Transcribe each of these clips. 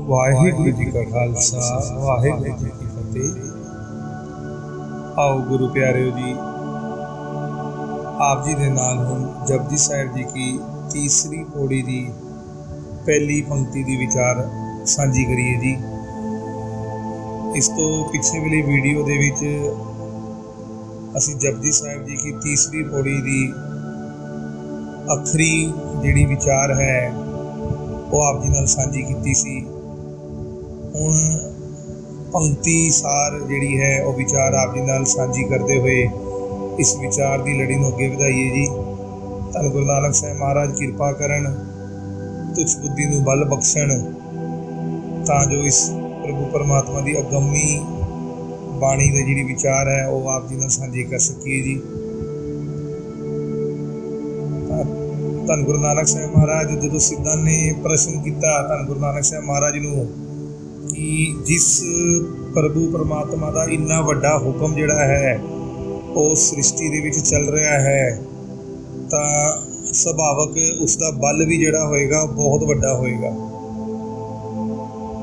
वाहिगुरु जी का खालसा वाहिगुरु जी की फतेह। आओ गुरु प्यारिओ जी, आप जी दे नाल हुण जपजी साहिब जी की तीसरी पौड़ी की पहली पंक्ति की विचार साझी करिए जी। इस तो पिछले वाली वीडियो दे विच असी जपजी साहिब जी की तीसरी पौड़ी की आखिरी जिहड़ी विचार है वो आप जी नाल साझी कीती सी। हुण पंक्ति सार जिहड़ी है वो विचार आप जी नाल साझी करते हुए इस विचार की लड़ी नूं अगे वधाईए जी। धन गुरु नानक साहिब महाराज किरपा करन, तुच्छ बुद्धि नूं बल बख्शण, तां जो इस प्रभु परमात्मा की अगम्मी बाणी का जिहड़ी विचार है वो आप जी नाल साझी कर सकीए जी। धन गुरु नानक साहिब महाराज जो सिद्धां ने प्रश्न किया धन गुरु नानक साहिब महाराज नूं कि जिस प्रभु परमात्मा का इन्ना वड्डा हुक्म जिहड़ा है वो सृष्टि दे विच चल रहा है, तां सुभावक उसका बल भी जिहड़ा होएगा बहुत वड्डा होएगा।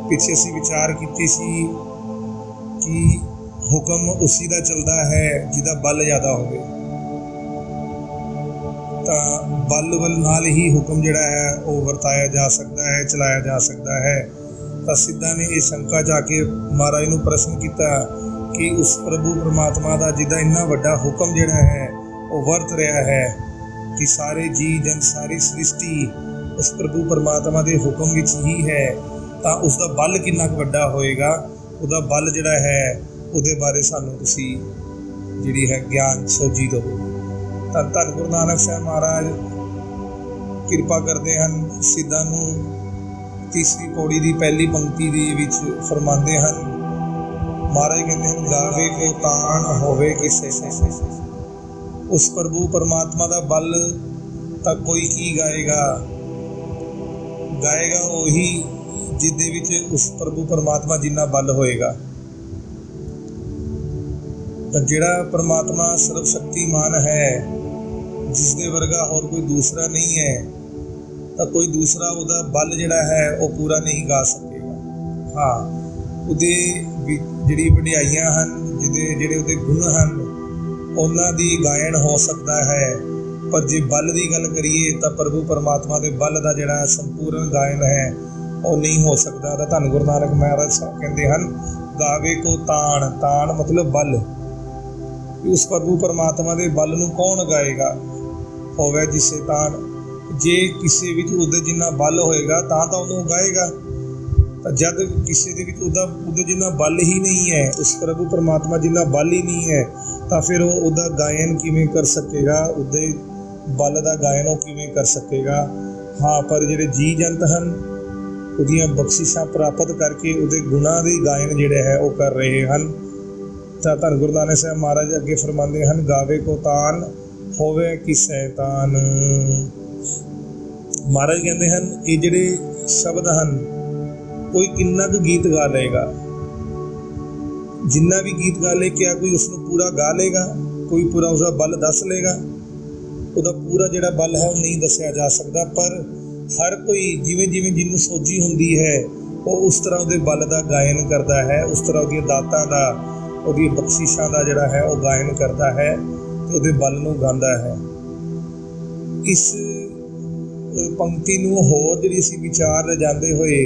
पिछे असीं विचार कीती सी कि हुक्म उसी का चलता है जिहदा बल ज़्यादा होवे, तां बल वल नाल ही हुक्म जिहड़ा है वो वरताया जा सकता है, चलाया जा सकता है। तो सिद्धां ने इस शंका जाके महाराज नूं प्रश्न किया कि उस प्रभु परमात्मा का जिहदा इन्ना वड्डा हुक्म जिहड़ा है वो वर्त रहा है कि सारे जी जन सारी सृष्टि उस प्रभु परमात्मा के हुक्म विच ही है, तो उसका बल कितना वड्डा होएगा, उसका बल जिहड़ा है उहदे बारे सानूं तुसीं जिहड़ी है ज्ञान सोझी दो। धन गुरु नानक साहिब महाराज किरपा करते हैं, सिद्धां नूं तीसरी पौड़ी की पहली पंक्ति दी विच फरमाते हैं। महाराज कहते हैं गावे को तान होवे किसे, उस प्रभु परमात्मा का बल तक कोई की गाएगा, गाएगा वही जिदे विच उस प्रभु परमात्मा जिन्ना बल होएगा। तो जिहड़ा परमात्मा सर्वशक्तिमान है, जिसके वर्गा और कोई दूसरा नहीं है, तो कोई दूसरा उहदा बल जिहड़ा है वो पूरा नहीं गा सकेगा। हाँ, उहदे जिहड़ी वडियाइयां हन, जिहड़े उहदे गुण हन, उन्हां दी गायन हो सकता है, पर जे बल की गल करिए तो प्रभु परमात्मा के बल का जिहड़ा संपूर्ण गायन है वो नहीं हो सकता। तो धन गुरु नानक महाराज साहब कहते हैं गावे को तान, तान मतलब बल। उस प्रभु परमात्मा के बल नूं कौन गाएगा, होवे जिसे तान, जे किसी विच उहदे जिन्ना बल होएगा तां उहनूं गाएगा। तो जद किसी दे विच उहदे जिन्ना बल ही नहीं है, उस प्रभु परमात्मा जिन्ना बल ही नहीं है, तो फिर उहदा गायन किवें कर सकेगा, उहदे बल का गायन वो किवें कर सकेगा। हाँ, पर जिहड़े जी जंत हन उहदियां बख्शिशां प्राप्त करके उहदे गुणां दी गायन जिहड़े है वो कर रहे हैं। तो धन गुरु नानक साहिब महाराज अगे फरमाते हैं गावे को तान होवे किसे तान। महाराज कहते हैं ये जिहड़े शब्द हैं कोई किन्ना कुछ गीत गा लेगा, जिन्ना भी गीत गा ले क्या कोई उसनूं पूरा गा लेगा, कोई पूरा उसका बल दस लेगा, उसका पूरा जिहड़ा बल है वो नहीं दसिया जा सकता। पर हर कोई जिवें जिवें जिन्नूं सोझी हुंदी है वो उस तरह उहदे बल का गायन करता है, उस तरह उहदी दातां दा उहदी बख्शिशां दा जिहड़ा है वो गायन करता है ते उहदे बल नूं गांदा है। इस पंक्ति नूं होर जिहड़ी असीं विचार रजांदे होए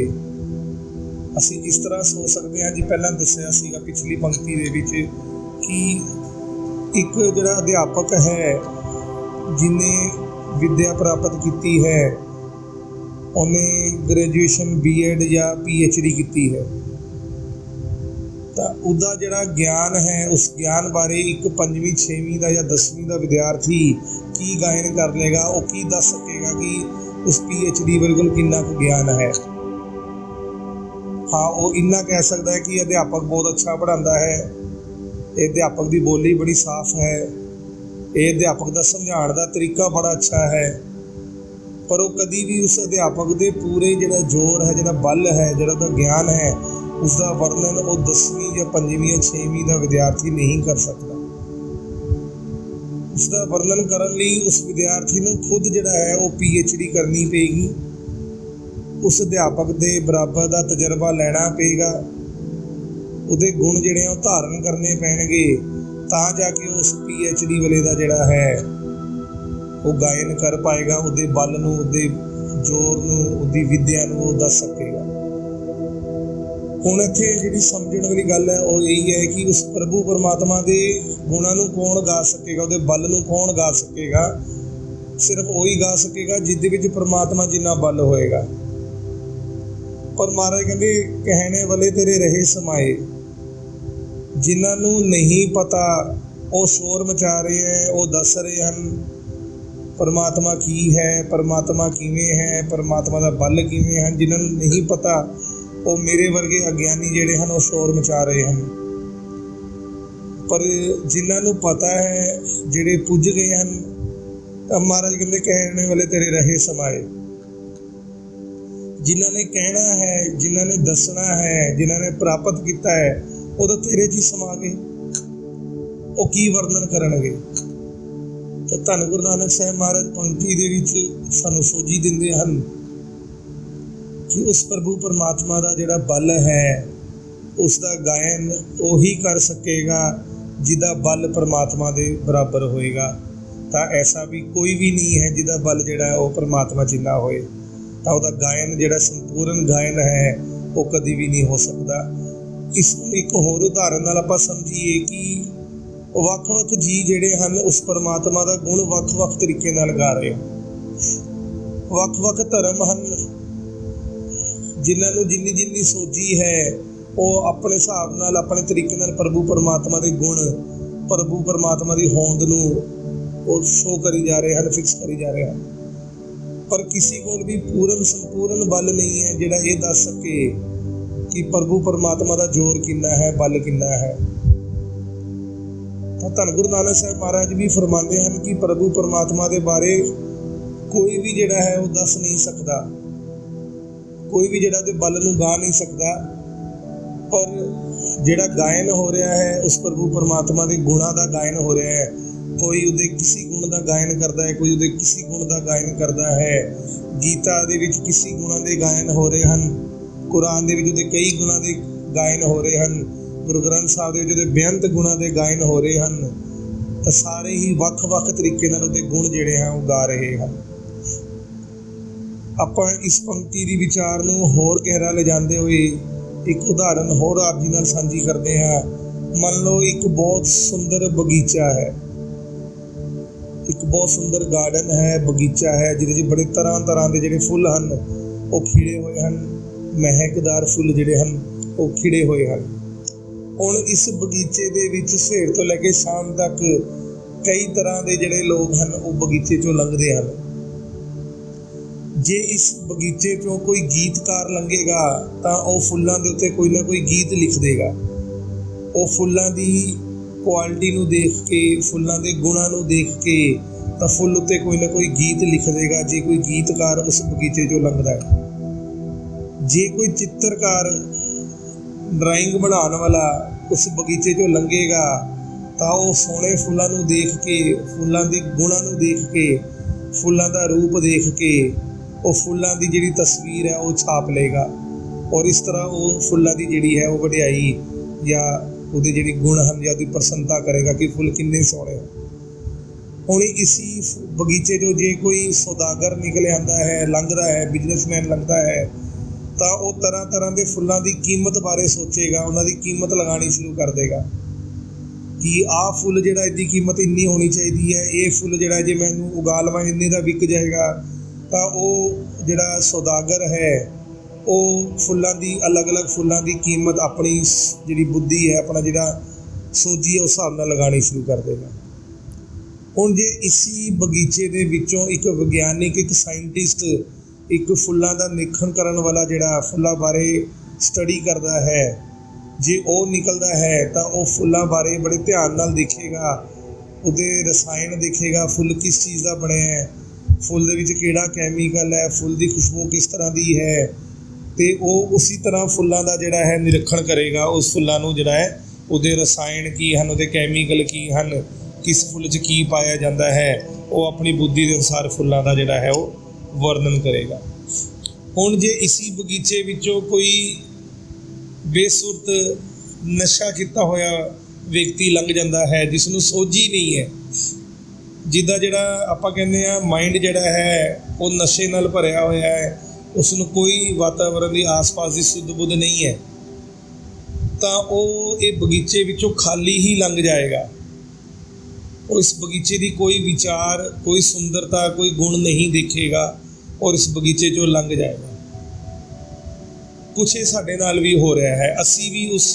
असीं इस तरह सोच सकते हैं जी। पहलां दस्सिआ सीगा पिछली पंक्ति दे विच कि एक जिहड़ा अध्यापक है जिन्हें विद्या प्राप्त की है, उन्हें ग्रेजुएशन B.Ed या PhD की है, तो उसका जिहड़ा ज्ञान है उस ज्ञान बारे एक 5वीं 6वीं का या 10वीं का विद्यार्थी की गायन कर लेगा, वो की दस सकेगा कि उस PhD बिल्कुल कितना कुछ ज्ञान है। हाँ, वो इन्ना कह सकता है कि अध्यापक बहुत अच्छा पढ़ाता है, ये अध्यापक की बोली बड़ी साफ है, ये अध्यापक का समझाने का तरीका बड़ा अच्छा है। पर वो कभी भी उस अध्यापक के पूरे जिहड़ा जोर है, जिहड़ा बल है, जिहड़ा ज्ञान है, उसका वर्णन वो 10वीं या 5वीं या 6वीं का विद्यार्थी नहीं कर सकता। उसका वर्णन करने लिए उस विद्यार्थी को खुद जिहड़ा है वो PhD करनी पेगी। उस अध्यापक के बराबर का तजर्बा लेना पेगा, उहदे गुण जिहड़े आ धारण करने पैणगे, तां जाके उस PhD वाले का जिहड़ा है वो गायन कर पाएगा, उहदे बल नूं, उहदे जोर नूं, उहदी विद्या नूं वो दस सकेगा। हुण इत्थे जिहड़ी समझण वाली गल है वो यही है कि उस प्रभु परमात्मा के गुणां नूं कौन गा सकेगा, उहदे बल नूं कौन गा सकेगा। सिर्फ वही गा सकेगा जिहदे विच परमात्मा जिन्ना बल होएगा। पर महाराज कहते कहने वाले तेरे रहे समाए, जिन्हां नूं नहीं पता वो शोर मचा रहे हैं, वो दस रहे हैं परमात्मा की है, परमात्मा किवें है, परमात्मा का बल किवें है। जिन्हां नूं नहीं पता वो मेरे वर्गे अज्ञानी जिहड़े हैं वो शोर मचा रहे हैं। पर जिन्हां नूं पता है, जिहड़े पुज गए हैं, तो महाराज कहते कहने वाले तेरे रहे समाए। जिन्हां ने कहना है, जिन्हां ने दसना है, जिन्हां ने प्राप्त किया है, वो तो तेरे च समा गए, वो की वर्णन करनगे। तो धन गुरु नानक साहब महाराज पंक्ति दे विच सानू सोझी दिंदे हन कि उस प्रभु परमात्मा का जिहड़ा बल है उसका गायन वही कर सकेगा जिहदा बल परमात्मा के बराबर होएगा। तो ऐसा भी कोई भी नहीं है जिहदा बल जिहड़ा है वो परमात्मा जिन्ना होए, तो उसका गायन जिहड़ा संपूर्ण गायन है वो कभी भी नहीं हो सकता। इसनूं एक होर उदाहरण नाल आपां समझीए कि ਵੱਖ-ਵੱਖ जी जिहड़े हन उस परमात्मा का गुण ਵੱਖ-ਵੱਖ तरीके नाल गा रहे हैं। ਵੱਖ-ਵੱਖ धर्म हन जिन्हां नूं जिन्नी जिन्नी सोझी है वो अपने हिसाब नाल अपने तरीके नाल प्रभु परमात्मा के गुण, प्रभु परमात्मा की होंद नूं वो शो करी जा रहे हैं, फिक्स करी जा रहे हैं। पर किसी को भी पूर्ण संपूर्ण बल नहीं है जिहड़ा ये दस सके कि प्रभु परमात्मा का जोर कितना है, बल कितना है। तो धन गुरु नानक साहब महाराज भी फरमाते हैं कि प्रभु परमात्मा के बारे कोई भी जिहड़ा है वो दस नहीं सकता, कोई भी जिहड़ा उहदे बल नूं गा नहीं सकता। पर जिहड़ा गायन हो रहा है उस प्रभु परमात्मा के गुणों का गायन हो रहा है। कोई उहदे किसी गुण का गायन करता है, कोई उहदे किसी गुण का गायन करता है। गीता दे विच किसी गुणों के गायन हो रहे हैं, कुरान दे विच उहदे कई गुणों के गायन हो रहे हैं, गुरु ग्रंथ साहिब दे विच बेअंत गुणों के गायन हो रहे हैं। तो सारे ही ਵੱਖ-ਵੱਖ तरीके नाल उहदे गुण जिहड़े हैं वो गा रहे हैं। आपां इस पंक्ति की विचार नूं होर गहरा ले जाते हुए एक उदाहरण होर आप जी नाल साझी करते हैं। मान लो एक बहुत सुंदर बगीचा है, एक बहुत सुंदर गार्डन है, बगीचा है जिहदे बड़े तरह तरह के जिहड़े फुल हैं वो खिड़े हुए हैं, महकदार फुल जिहड़े हैं वो खिड़े हुए हैं। हुण इस बगीचे दे विच सवेर तो लैके शाम तक कई तरह के जिहड़े लोग हैं वो बगीचे चों लंघदे हैं। जे इस बगीचे चों कोई गीतकार लंघेगा तो वह फुल्लां दे उत्ते कोई ना कोई गीत लिख देगा। वो फुल्लां दी क्वालिटी नूं देख के, फुल्लां दे गुणां नूं देख के तो फुल उत्ते कोई ना कोई गीत लिख देगा जे कोई गीतकार उस बगीचे चों लंघदा है। जे कोई चित्रकार ड्राइंग बनाने वाला उस बगीचे चों लंघेगा तो वह सोहणे फुल्लां नूं देख के, फुल्लां दे गुणां नूं देख के, फुल्लां दा रूप देख के वो फुल्लां दी जिहड़ी तस्वीर है वो छाप लेगा और इस तरह वो फुल्लां दी जिहड़ी है वो वडियाई या ਉਹਦੇ ਜਿਹੜੇ गुण हैं या ਉਹਦੀ प्रसन्नता करेगा कि फुल किन्ने सोहणे हो। हुण इसी बगीचे चों जे कोई सौदागर निकल आंदा है, लंघदा है, बिजनेसमैन लंघदा है तो वो तरह तरह के फुल्लां की कीमत बारे सोचेगा, उन्होंने कीमत लगानी शुरू कर देगा कि आह फुल जिहड़ा इसकी कीमत इन्नी होनी चाहिए है, ये फुल जिहड़ा जे मैनूं उगा लवां इन्ने दा विक जाएगा। तो वो जिहड़ा सौदागर है वो फुल्लां दी अलग अलग फुल्लां दी कीमत अपनी जिहड़ी बुद्धि है, अपना जिहड़ा सोची है उस हिसाब नाल लगानी शुरू कर देगा। हुण जे इसी बगीचे दे विचों एक विग्यानिक, एक साइंटिस्ट, एक फुल्लां दा निरीखण करन वाला जिहड़ा फुल्लां बारे स्टडी करदा है, जे वो निकलदा है तो वो फुल्लां बारे बड़े ध्यान नाल देखेगा, उहदे रसायन देखेगा, फुल किस चीज़ का बने है, फुल दे विच किहड़ा कैमीकल है, फुल की खुशबू किस तरह की है, तो वो उसी तरह फुल्लां दा जिहड़ा है निरीखण करेगा। उस फुल्लां नूं जिहड़ा है उहदे रसायन की हैं, उहदे कैमीकल की हैं, किस फुल च की पाया जाता है, वो अपनी बुद्धि के अनुसार फुल्लां दा जिहड़ा है वो वर्णन करेगा। ਹੁਣ ਜੇ इसी बगीचे विचों कोई बेसुरत नशा किया होया व्यक्ति लंघ जाता है, जिसनों सोझी नहीं है, जिदा जिहड़ा आपां कहने आ माइंड जिहड़ा है वो नशे नाल भरिया होया है, उसनूं कोई वातावरण की आस पास की सुध बुध नहीं है, तो वो ये बगीचे विचों खाली ही लंघ जाएगा। वो इस बगीचे की कोई विचार, कोई सुंदरता, कोई गुण नहीं देखेगा और इस बगीचे चों लंघ जाएगा। कुछ ये साडे नाल भी हो रहा है, असी भी उस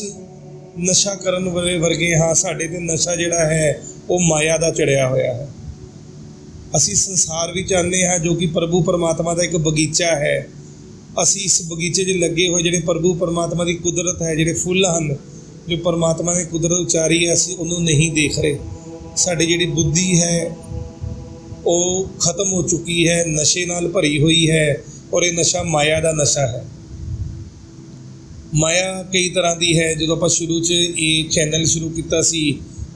नशा करन वाले वर्गे हाँ। साडे ते नशा जिहड़ा है वो माया दा चढ़िया होया है। असी संसार विच आने हाँ जो कि प्रभु परमात्मा का एक बगीचा है। असी इस बगीचे 'च लगे हुए जिहड़े प्रभु परमात्मा की कुदरत है, जिहड़े फुੱਲ हैं जो परमात्मा ने कुदरत उचारी है, असी उन्होंने नहीं देख रहे। साडी जिहड़ी बुद्धि है वो खत्म हो चुकी है, नशे नाल भरी हुई है और ये नशा माया का नशा है। माया कई तरह की है। जो आप शुरू च ये चैनल शुरू किया सी,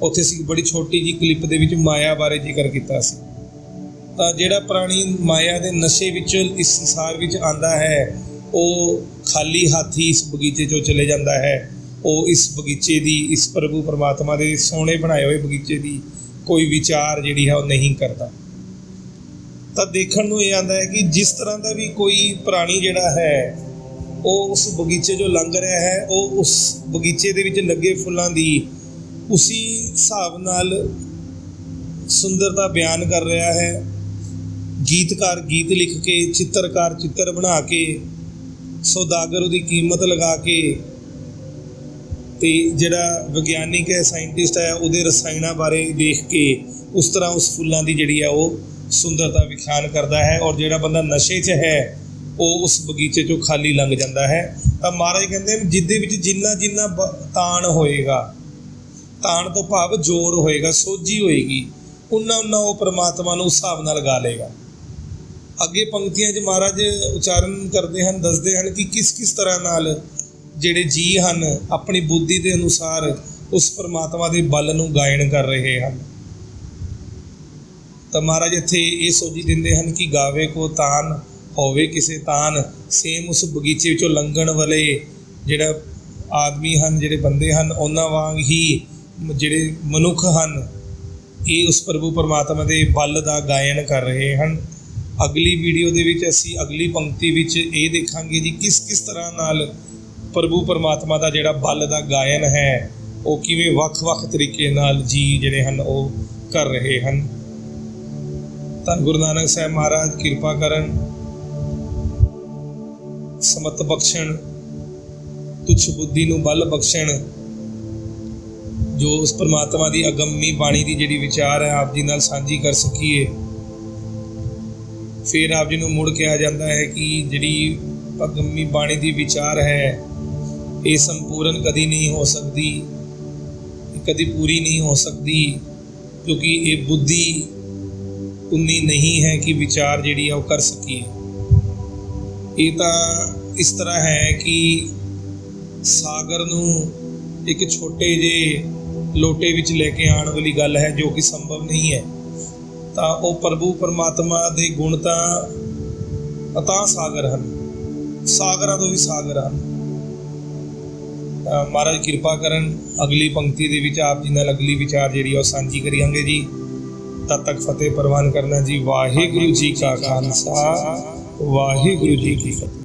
उत्थे सी बड़ी छोटी जी क्लिप दे विच माया बारे जिक्र किया सी। तो जिहड़ा प्राणी माया के नशे विच इस संसार विच आंदा है वो खाली हाथ ही इस बगीचे चों चले जाता है। वो इस बगीचे की, इस प्रभु परमात्मा के सोहणे बनाए हुए बगीचे की कोई विचार जिहड़ी है वो नहीं करता। तो देखण नूं ये आंदा है कि जिस तरह का भी कोई प्राणी जिहड़ा है वो उस बगीचे जो लंघ रहा है, वो उस बगीचे दे विच लगे फुल्लां दी उसी हिसाब नाल सुंदरता बयान कर रहा है। गीतकार गीत लिख के, चित्रकार चित्र बना के, सौदागर उसकी कीमत लगा के, ते जिहड़ा विग्यानिक है, साइंटिस्ट है, उहदे रसायनां बारे देख के उस तरह उस फुल्लां दी जिहड़ी है वो सुंदरता विख्यान करता है। और जिहड़ा बंदा नशे 'च है वो उस बगीचे चों खाली लंघ जाता है। तो महाराज कहते हैं जिद्दे विच जिन्ना जिन्ना ताण होएगा, ताण तो भाव जोर होएगा, सोझी होएगी, उन्ना उन्ना वो परमात्मा नूं हिसाब नाल गा लेगा। अगे पंक्तियां 'च महाराज उच्चारण करते हैं, दसदे हैं कि किस किस तरह नाल जिहड़े जी हन अपनी बुद्धि के अनुसार उस परमात्मा के बल नूं गायन कर रहे हैं। तो महाराज इत्थे ये सोझी दिंदे हैं कि गावे को तान होवे किसे तान। सेम उस बगीचे विचों लंघण वाले जिहड़ा आदमी हैं, जिहड़े बंदे हैं, उन्हां वांग ही जिहड़े मनुख हैं ये उस प्रभु परमात्मा के बल का गायन कर रहे हैं। अगली वीडियो दे विच असीं अगली पंक्ति विच ये देखांगे जी किस किस तरह नाल प्रभु परमात्मा का जिहड़ा बल का गायन है वो किवें वख-वख तरीके नाल जी जिहड़े हैं वो कर रहे हैं। धन गुरु नानक साहब महाराज किरपा करन, समत बख्शण, तुच्छ बुद्धि नूं बल बख्शण, जो उस परमात्मा की अगम्मी बाणी की जिहड़ी विचार है आप जी नाल सांझी कर सकीए। फिर आप जी नूं मुड़ के आ जाता है कि जिहड़ी अगम्मी बाणी की विचार है ये संपूर्ण कदी नहीं हो सकती, कदी पूरी नहीं हो सकती, क्योंकि ये बुद्धि उन्नी नहीं है कि विचार जिहड़ी है वो कर सकीए। ये तो इस तरह है कि सागर नूं एक छोटे जे लोटे विच लेके आने वाली गल है जो कि संभव नहीं है। तो वो प्रभु परमात्मा के गुण तो अतां सागर हैं, सागरां तो भी सागर हैं। महाराज किरपा करन, अगली पंक्ति दे विच आप जी नाल अगली विचार जिहड़ी है सांझी करियांगे जी। तद तक फतेह प्रवान करना जी। वाहिगुरू जी का खालसा, वाहिगुरू जी की फतेह।